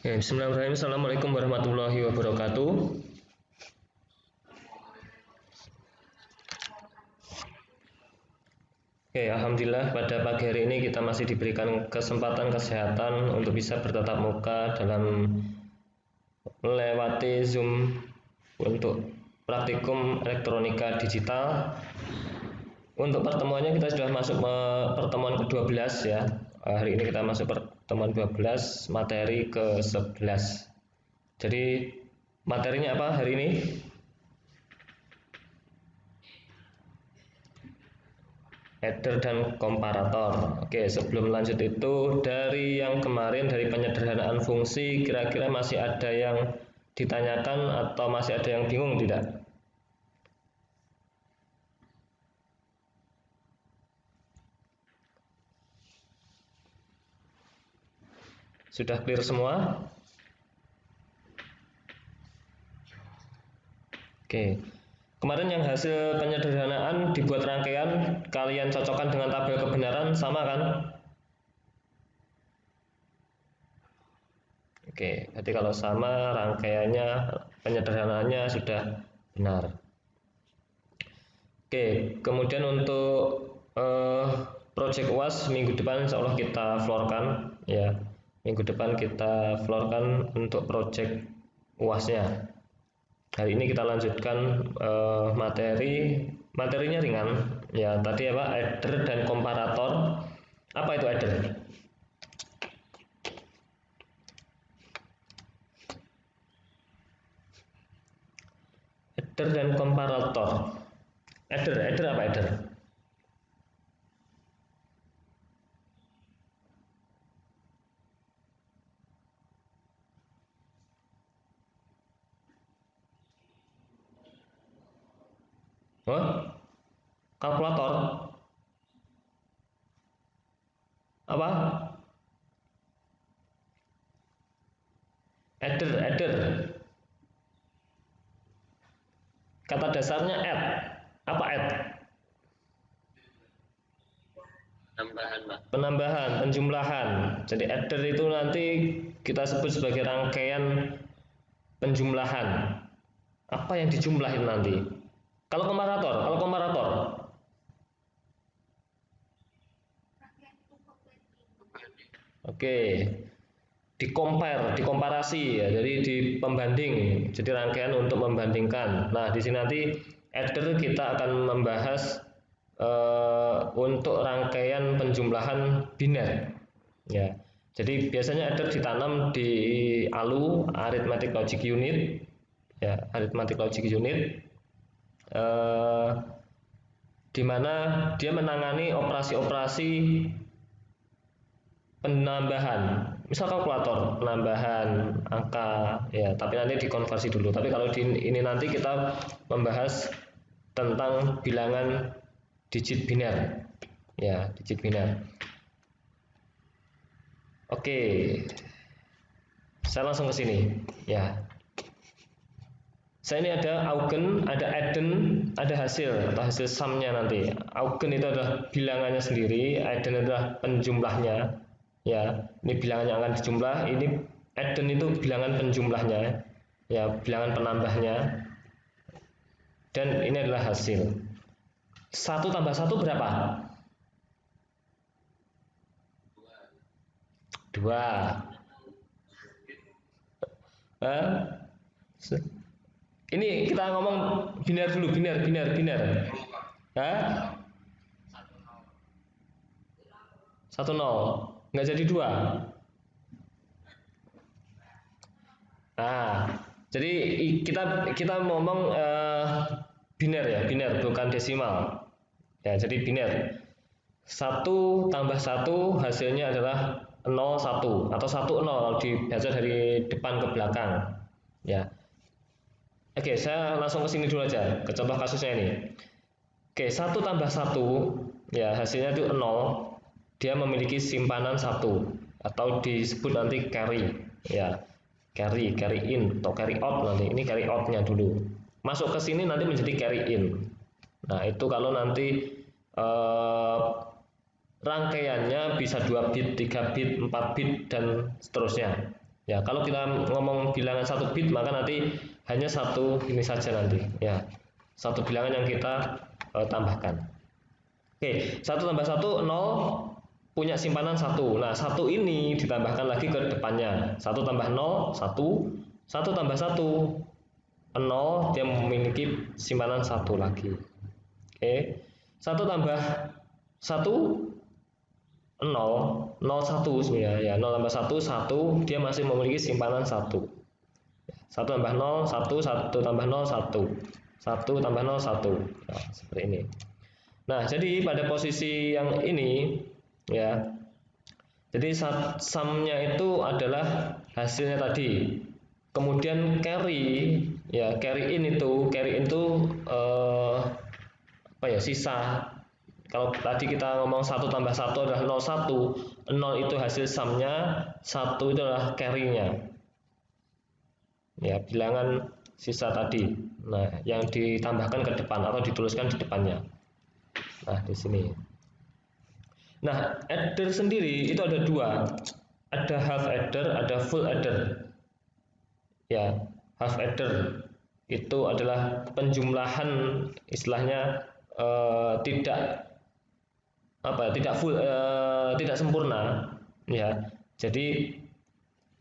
Bismillahirrahmanirrahim. Assalamualaikum warahmatullahi wabarakatuh. Alhamdulillah pada pagi hari ini kita masih diberikan kesempatan kesehatan untuk bisa bertatap muka dalam melewati Zoom untuk praktikum elektronika digital. Untuk pertemuannya kita sudah masuk pertemuan ke-12 ya. Hari ini kita masuk pertemuan 12, materi ke-11. Jadi materinya apa hari ini? Header dan komparator. Oke, sebelum lanjut itu dari yang kemarin dari penyederhanaan fungsi, kira-kira masih ada yang ditanyakan atau masih ada yang bingung tidak? Sudah clear semua? Oke. Kemarin yang hasil penyederhanaan dibuat rangkaian, kalian cocokkan dengan tabel kebenaran, sama kan? Oke, jadi kalau sama rangkaiannya, penyederhanaannya sudah benar. Oke, kemudian untuk project UAS minggu depan insya Allah kita floorkan ya. Minggu depan kita floorkan untuk project UAS-nya. Hari ini kita lanjutkan materinya ringan ya. Tadi apa? Header dan komparator. Apa itu header? Header dan komparator. Header apa header? Oh, kalkulator apa? Header. Kata dasarnya add. Apa add? Penambahan, penjumlahan. Jadi header itu nanti kita sebut sebagai rangkaian penjumlahan. Apa yang dijumlahin nanti? Kalau komparator. Oke. Dikomparasi ya. Jadi di pembanding. Jadi rangkaian untuk membandingkan. Nah, di sini nanti header kita akan membahas untuk rangkaian penjumlahan biner. Ya. Jadi biasanya header ditanam di ALU, Arithmetic Logic Unit. Ya, Arithmetic Logic Unit. Di mana dia menangani operasi-operasi penambahan, misal kalkulator penambahan angka ya, tapi nanti dikonversi dulu. Tapi kalau ini nanti kita membahas tentang bilangan digit biner ya, digit biner. Oke, saya langsung ke sini ya. Saya ini ada Augen, ada Eden, ada hasil atau hasil sumnya nanti. Augen itu adalah bilangannya sendiri, Eden adalah penjumlahnya. Ya, ini bilangan yang akan dijumlah. Ini Eden itu bilangan penjumlahnya, ya, bilangan penambahnya. Dan ini adalah hasil. 1 tambah 1 berapa? 2. Ini kita ngomong biner dulu, biner. Hah? 1-0. Nggak jadi 2. Nah, jadi kita ngomong biner ya, biner bukan desimal. Ya, jadi biner. 1 tambah 1 hasilnya adalah 0-1 atau 1-0 dibaca dari depan ke belakang. Ya. Oke, saya langsung ke sini dulu aja, ke contoh kasusnya ini. Oke, 1 tambah 1, ya hasilnya itu 0, dia memiliki simpanan 1, atau disebut nanti carry, ya, carry in, atau carry out nanti, ini carry out-nya dulu. Masuk ke sini nanti menjadi carry in. Nah, itu kalau nanti rangkaiannya bisa 2 bit, 3 bit, 4 bit, dan seterusnya. Ya, kalau kita ngomong bilangan 1 bit maka nanti hanya satu ini saja nanti. Ya, satu bilangan yang kita tambahkan. Oke, 1 tambah 1 0, punya simpanan 1. Nah, 1 ini ditambahkan lagi ke depannya. 1 tambah 0, 1. 1 tambah 1, 0, dia memiliki simpanan 1 lagi. Oke. 1 tambah 1, 0, 0, 1 sebenarnya. Ya, 0 tambah 1, 1, dia masih memiliki simpanan 1. 1 tambah 0, 1, 1 tambah 0, 1. 1 tambah 0, 1. Nah, seperti ini. Nah, jadi pada posisi yang ini, ya, jadi sumnya itu adalah hasilnya tadi. Kemudian carry, ya, carry in itu apa ya, sisa. Kalau tadi kita ngomong 1 tambah 1 adalah 0, 1, 0 itu hasil sumnya, 1 itu adalah carry-nya. Ya, bilangan sisa tadi. Nah, yang ditambahkan ke depan atau dituliskan di depannya. Nah, di sini. Nah, adder sendiri itu ada dua. Ada half adder, ada full adder. Ya, half adder itu adalah penjumlahan, istilahnya tidak tidak sempurna. Ya, jadi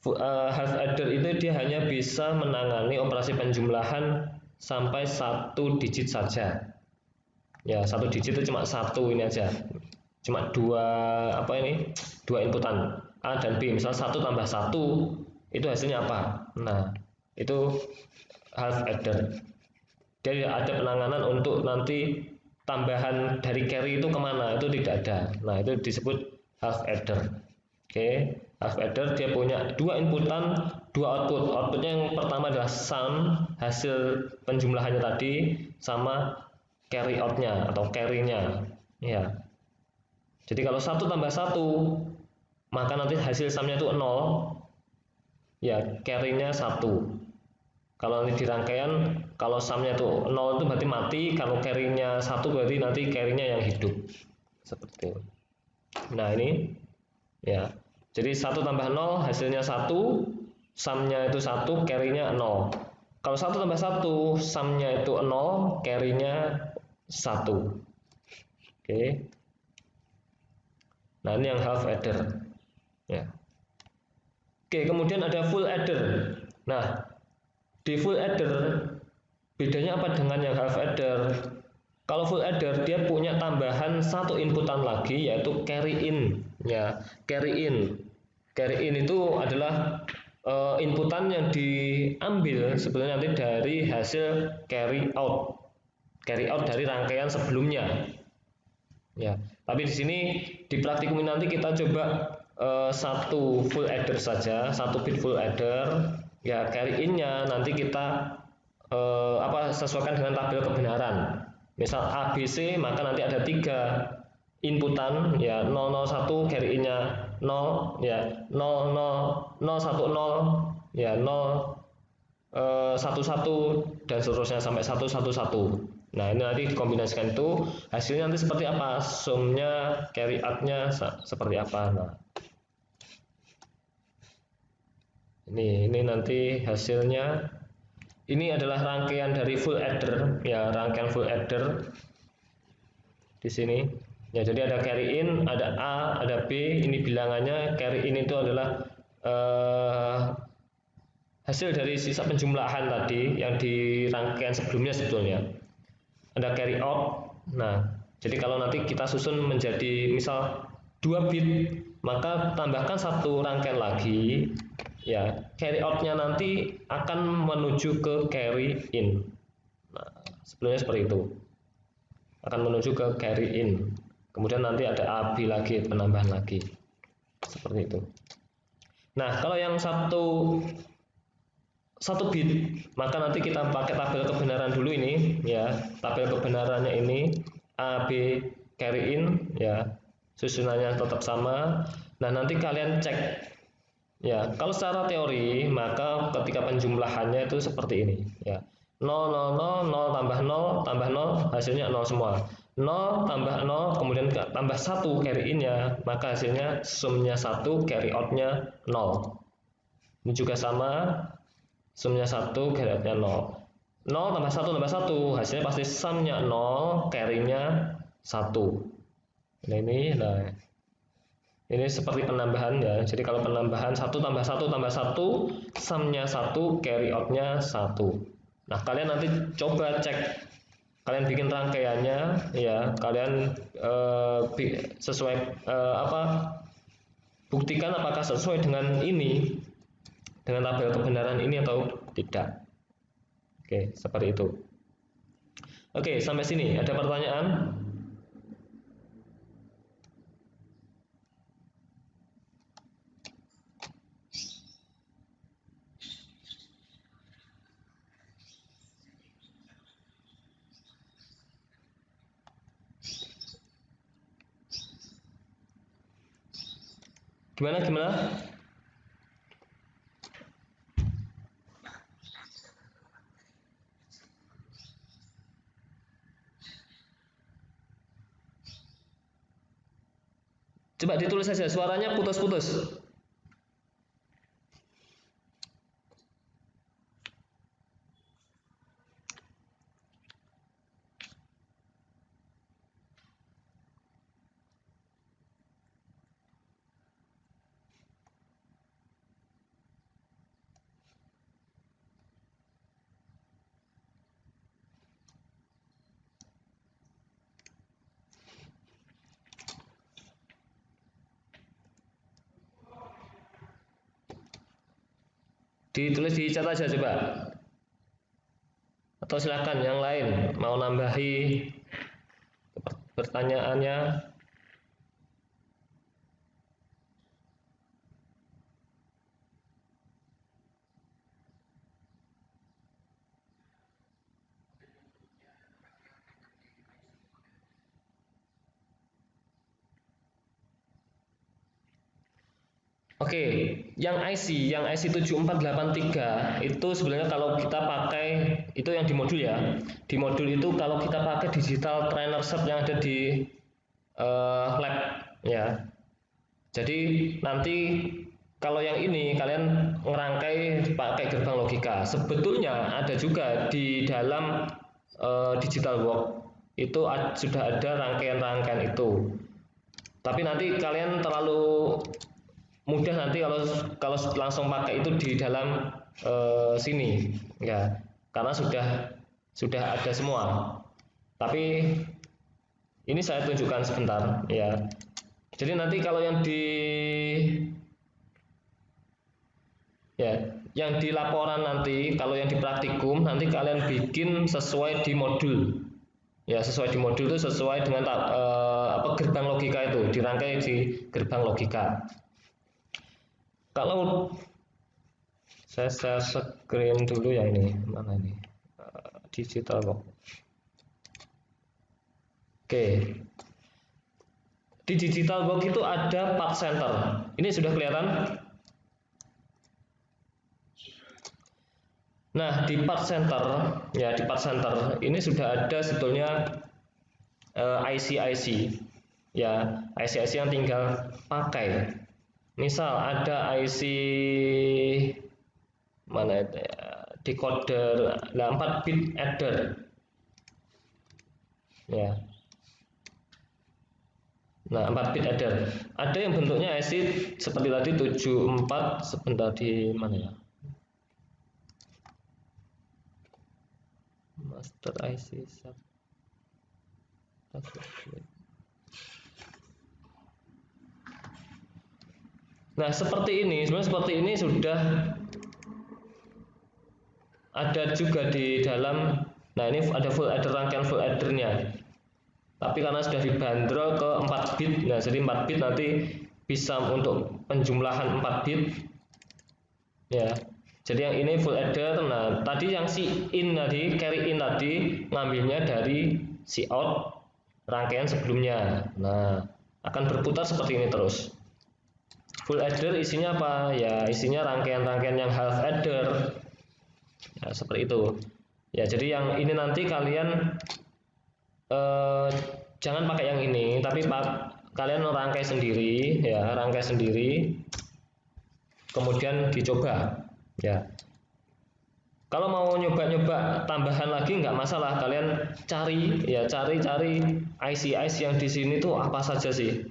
half adder itu dia hanya bisa menangani operasi penjumlahan sampai 1 digit saja. Ya, 1 digit itu cuma 1 ini aja, cuma dua inputan A dan B. Misal 1 tambah 1 itu hasilnya apa. Nah, itu half adder. Jadi ada penanganan untuk nanti tambahan dari carry itu kemana, itu tidak ada. Nah, itu disebut half adder. Oke, half adder dia punya 2 inputan, 2 output. Outputnya yang pertama adalah sum, hasil penjumlahannya tadi, sama carry out-nya atau carry-nya. Ya. Jadi kalau 1 tambah 1, maka nanti hasil sumnya itu 0. Ya, carry-nya 1. Kalau nanti di rangkaian, kalau sumnya itu 0 itu berarti mati, kalau carry-nya 1 berarti nanti carry-nya yang hidup. Seperti itu. Nah, ini ya. Jadi 1 tambah 0 hasilnya 1, sumnya itu 1, carry-nya 0. Kalau 1 tambah 1, sumnya itu 0, carry-nya 1. Oke. Nah, ini yang half adder. Ya. Oke, kemudian ada full adder. Nah, di full adder bedanya apa dengan yang half adder? Kalau full adder dia punya tambahan 1 inputan lagi, yaitu carry in. Ya, carry in. Carry in itu adalah inputan yang diambil sebenarnya nanti dari hasil carry out. Carry out dari rangkaian sebelumnya. Ya, tapi di sini di praktikum nanti kita coba 1 full adder saja, 1 bit full adder. Ya, carry in-nya nanti kita sesuaikan dengan tabel kebenaran. Misal A, B, C, maka nanti ada 3 inputan, ya, 001 carry in-nya 0, ya, 00, 010, ya, 011 dan seterusnya sampai 111. Nah, ini nanti dikombinasikan itu hasilnya nanti seperti apa, sumnya, carry out-nya seperti apa. Nah, ini nanti hasilnya. Ini adalah rangkaian dari full adder, ya, rangkaian full adder di sini. Ya, jadi ada carry in, ada A, ada B. Ini bilangannya. Carry in itu adalah hasil dari sisa penjumlahan tadi yang di rangkaian sebelumnya sebetulnya. Ada carry out. Nah, jadi kalau nanti kita susun menjadi misal 2 bit, maka tambahkan 1 rangkaian lagi. Ya, carry out-nya nanti akan menuju ke carry in. Nah, sebelumnya seperti itu. Akan menuju ke carry in. Kemudian nanti ada A, B lagi, penambahan lagi. Seperti itu. Nah, kalau yang satu bit, maka nanti kita pakai tabel kebenaran dulu ini, ya. Tabel kebenarannya ini A, B, carry in, ya. Susunannya tetap sama. Nah, nanti kalian cek. Ya, kalau secara teori maka ketika penjumlahannya itu seperti ini, ya. 0, 0, 0, 0 tambah 0 tambah 0 hasilnya 0 semua. 0 tambah 0 kemudian tambah 1 carry in-nya, maka hasilnya sumnya 1, carry out-nya 0. Ini juga sama, sumnya 1, carry outnya 0. 0 tambah 1 tambah 1, hasilnya pasti sumnya 0, carry-nya 1. Nah, ini seperti penambahan ya. Jadi kalau penambahan 1 tambah 1 tambah 1, sumnya 1, carry outnya 1. Nah, kalian nanti coba cek, kalian bikin rangkaiannya ya, kalian sesuai buktikan apakah sesuai dengan ini, dengan tabel kebenaran ini atau tidak. Oke, seperti itu. Oke, sampai sini ada pertanyaan? Gimana? Coba ditulis saja, suaranya putus-putus. Ditulis di chat aja coba. Atau silakan yang lain mau nambahi pertanyaannya. Oke, yang IC 7483 itu sebenarnya kalau kita pakai itu yang di modul ya. Di modul itu kalau kita pakai digital trainer set yang ada di lab ya. Jadi nanti kalau yang ini kalian ngerangkai pakai gerbang logika. Sebetulnya ada juga di dalam digital work itu sudah ada rangkaian-rangkaian itu. Tapi nanti kalian terlalu mudah nanti kalau langsung pakai itu di dalam sini ya, karena sudah ada semua. Tapi ini saya tunjukkan sebentar ya. Jadi nanti kalau yang di laporan nanti, kalau yang di praktikum nanti kalian bikin sesuai di modul. Ya, sesuai di modul itu sesuai dengan gerbang logika itu, dirangkai di gerbang logika. Kalau saya screen dulu ya, ini mana ini digital box. Oke, di digital box itu ada part center. Ini sudah kelihatan. Nah, di part center ya, di part center ini sudah ada sebetulnya IC ya, IC yang tinggal pakai. Misal ada IC mana itu ya, decoder 4 bit adder ya. Nah, 4 bit adder. Ada yang bentuknya IC seperti tadi 74, sebentar di mana ya? Master IC sub. Nah, seperti ini, sebenarnya seperti ini sudah ada juga di dalam. Nah, ini ada full adder, rangkaian full addernya. Tapi karena sudah dibanderol ke 4 bit, nah jadi 4 bit nanti bisa untuk penjumlahan 4 bit. Ya. Jadi yang ini full adder. Nah, tadi yang si in tadi, carry in tadi ngambilnya dari si out rangkaian sebelumnya. Nah, akan berputar seperti ini terus. Full adder isinya apa? Ya, isinya rangkaian-rangkaian yang half adder. Ya, seperti itu. Ya, jadi yang ini nanti kalian jangan pakai yang ini, tapi kalian rangkai sendiri, ya, rangkai sendiri. kemudian dicoba ya. Kalau mau nyoba-nyoba tambahan lagi nggak masalah, kalian cari IC yang di sini tuh apa saja sih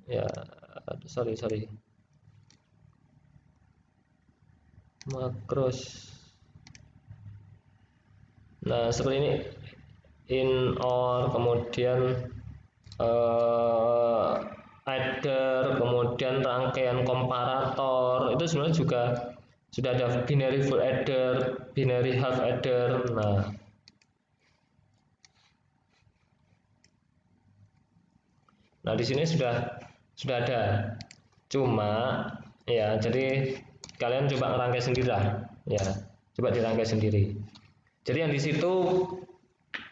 ya. Sorry makros. Nah seperti ini, in or, kemudian adder, kemudian rangkaian komparator, itu sebenarnya juga sudah ada binary full adder, binary half adder. Nah di sini sudah ada, cuma ya jadi kalian coba ngerangkai sendiri lah ya, coba dirangkai sendiri. Jadi yang di situ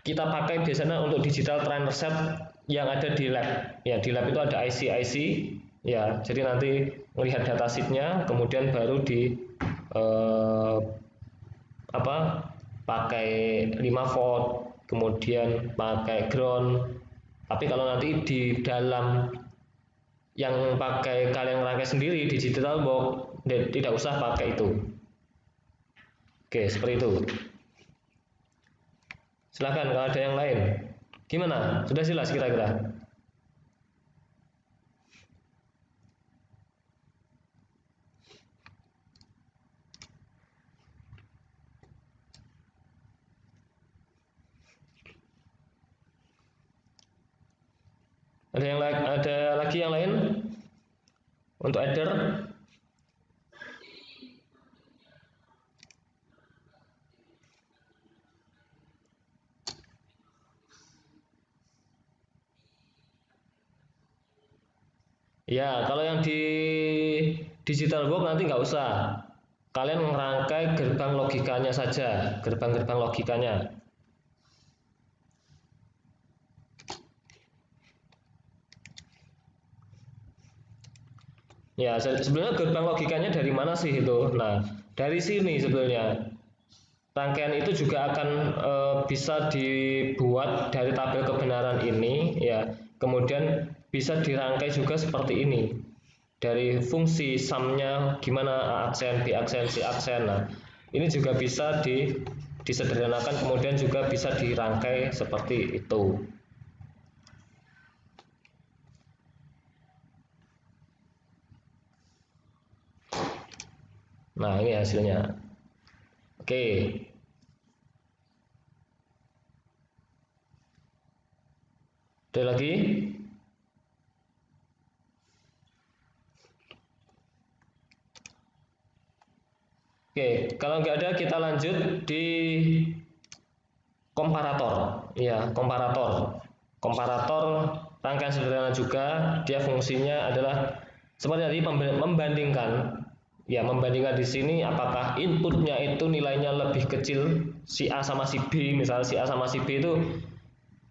kita pakai biasanya untuk digital trainer set yang ada di lab ya. Di lab itu ada IC ya, jadi nanti melihat datasheetnya, kemudian baru di pakai 5 volt, kemudian pakai ground. Tapi kalau nanti di dalam yang pakai kalian rangkai sendiri digital box, tidak usah pakai itu. Oke, seperti itu. Silahkan kalau ada yang lain. Gimana? Sudah jelas kira-kira? Ada lagi yang lain untuk adder? Ya, kalau yang di digital box nanti nggak usah. Kalian merangkai gerbang logikanya saja, gerbang-gerbang logikanya. Ya, sebenarnya gerbang logikanya dari mana sih itu? Nah, dari sini sebenarnya. Rangkaian itu juga akan bisa dibuat dari tabel kebenaran ini ya. Kemudian bisa dirangkai juga seperti ini. Dari fungsi sum-nya gimana, A aksen, B aksen, C aksen. Nah, ini juga bisa disederhanakan, kemudian juga bisa dirangkai seperti itu. Nah, ini hasilnya. Oke. Ada lagi? Oke, kalau nggak ada kita lanjut di komparator. Ya, komparator. Komparator rangkaian sederhana juga, dia fungsinya adalah seperti tadi membandingkan. Ya, membandingkan di sini apakah inputnya itu nilainya lebih kecil, si A sama si B, misalnya si A sama si B itu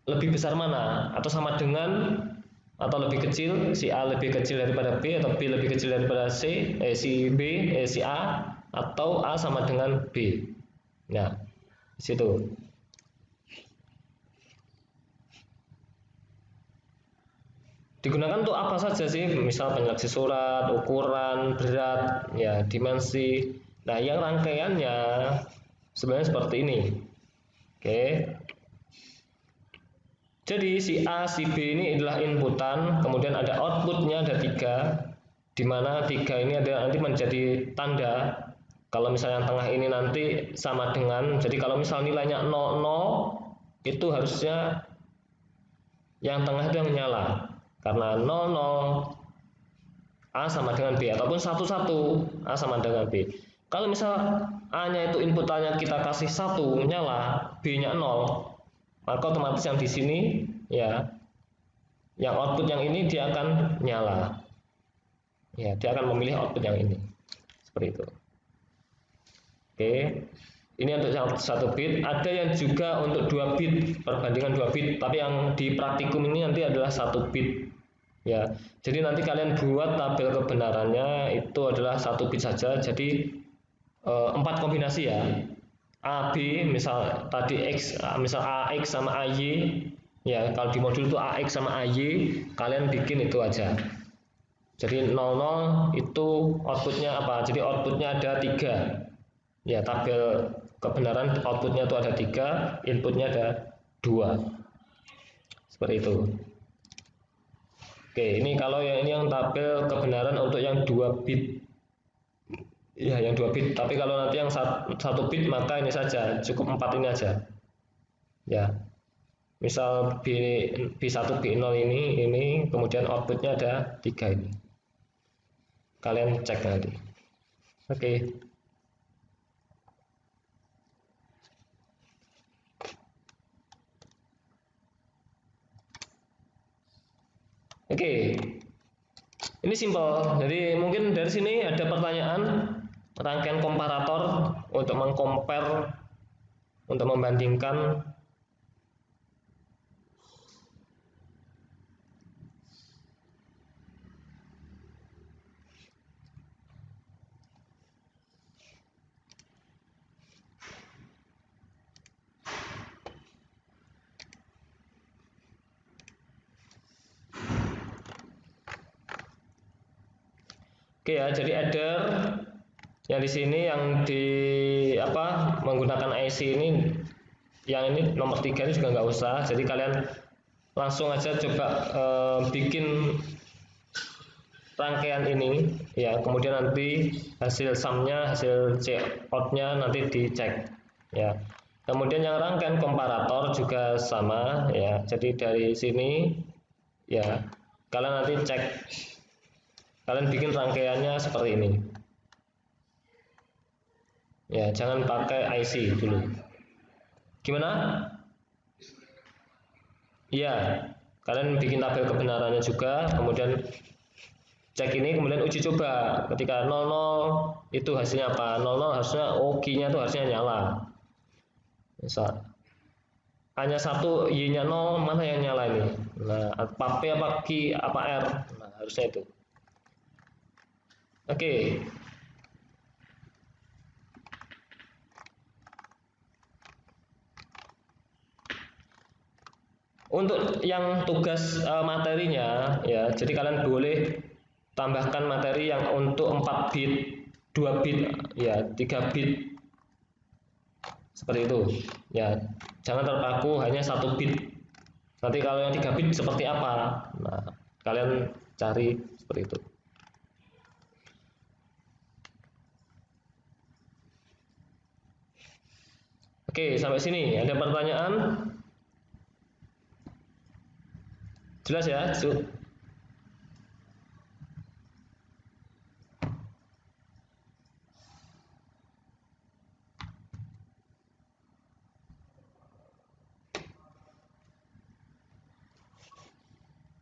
lebih besar mana, atau sama dengan, atau lebih kecil, si A lebih kecil daripada B, atau B lebih kecil daripada si A, atau A sama dengan B. Nah, di situ. Digunakan untuk apa saja sih? Misal penyeleksi surat, ukuran, berat, ya, dimensi. Nah, yang rangkaiannya sebenarnya seperti ini. Oke. Jadi si A, si B ini adalah inputan, kemudian ada outputnya ada 3, di mana 3 ini ada nanti menjadi tanda. Kalau misalnya yang tengah ini nanti sama dengan, jadi kalau misal nilainya 00, itu harusnya yang tengah itu yang nyala. Karena 00 A sama dengan B, ataupun 11 A sama dengan B. Kalau misal A-nya itu inputannya kita kasih 1 nyala, B-nya 0, maka otomatis yang di sini ya, yang output yang ini dia akan nyala. Ya, dia akan memilih output yang ini. Seperti itu. Oke. Ini untuk 1 bit, ada yang juga untuk 2 bit, perbandingan 2 bit, tapi yang di praktikum ini nanti adalah 1 bit. Ya, jadi nanti kalian buat tabel kebenarannya itu adalah 1 bit saja, jadi 4 kombinasi ya. A, B, misal tadi X, misal AX sama AY, ya kalau di modul itu AX sama AY, kalian bikin itu aja. Jadi 00 itu outputnya apa? Jadi outputnya ada 3. Ya, tabel kebenaran outputnya itu ada 3, inputnya ada 2. Seperti itu. Oke, ini kalau yang tabel kebenaran untuk yang 2 bit. Ya, yang 2 bit. Tapi kalau nanti yang 1 bit maka ini saja, cukup 4 ini aja. Ya. Misal B1 B0 ini kemudian outputnya ada 3 ini. Kalian cek nanti. Oke. Oke. Ini simpel. Jadi mungkin dari sini ada pertanyaan rangkaian komparator untuk mengcompare, untuk membandingkan. Oke ya, jadi adder yang di sini yang di menggunakan IC ini, yang ini nomor 3 ini juga nggak usah. Jadi kalian langsung aja coba bikin rangkaian ini ya, kemudian nanti hasil sumnya, hasil cout-nya nanti dicek ya. Kemudian yang rangkaian komparator juga sama ya. Jadi dari sini ya kalian nanti cek, kalian bikin rangkaiannya seperti ini ya, jangan pakai IC dulu. Gimana? Iya, kalian bikin tabel kebenarannya juga, kemudian cek ini, kemudian uji coba. Ketika 00 itu hasilnya apa? 00 harusnya key-nya itu harusnya nyala. Misal hanya 1, Y-nya 0, mana yang nyala ini? Nah, apa P, apa Q, apa R? Nah, harusnya itu. Oke. Untuk yang tugas materinya ya, jadi kalian boleh tambahkan materi yang untuk 4 bit, 2 bit ya, 3 bit. Seperti itu. Ya, jangan terpaku hanya 1 bit. Nanti kalau yang 3 bit seperti apa? Nah, kalian cari seperti itu. Oke, sampai sini ada pertanyaan? Jelas ya?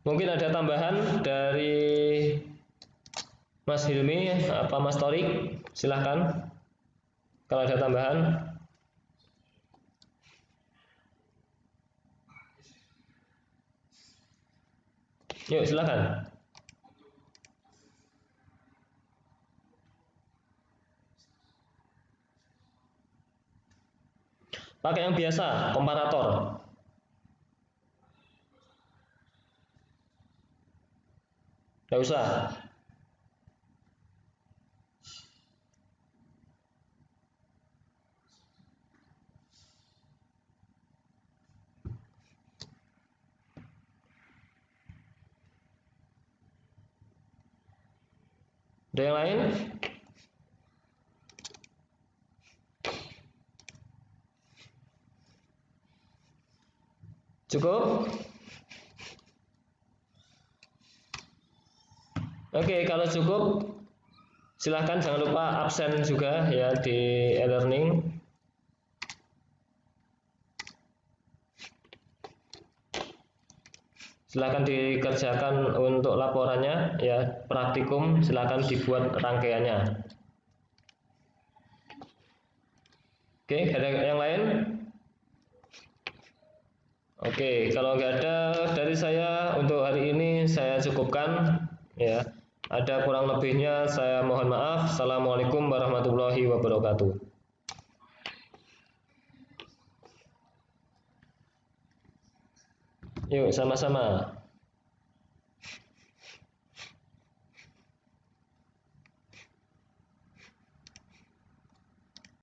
Mungkin ada tambahan dari Mas Hilmi apa Mas Torik? Silahkan kalau ada tambahan. Yuk, silakan. Pakai yang biasa, komparator. Nggak usah. Ada yang lain? Cukup? Oke, kalau cukup silahkan jangan lupa absen juga ya di e-learning. Silahkan dikerjakan untuk laporannya ya, praktikum silahkan dibuat rangkaiannya. Oke, ada yang lain? Oke, kalau nggak ada dari saya untuk hari ini saya cukupkan ya. Ada kurang lebihnya saya mohon maaf. Assalamualaikum warahmatullahi wabarakatuh. Yuk sama-sama.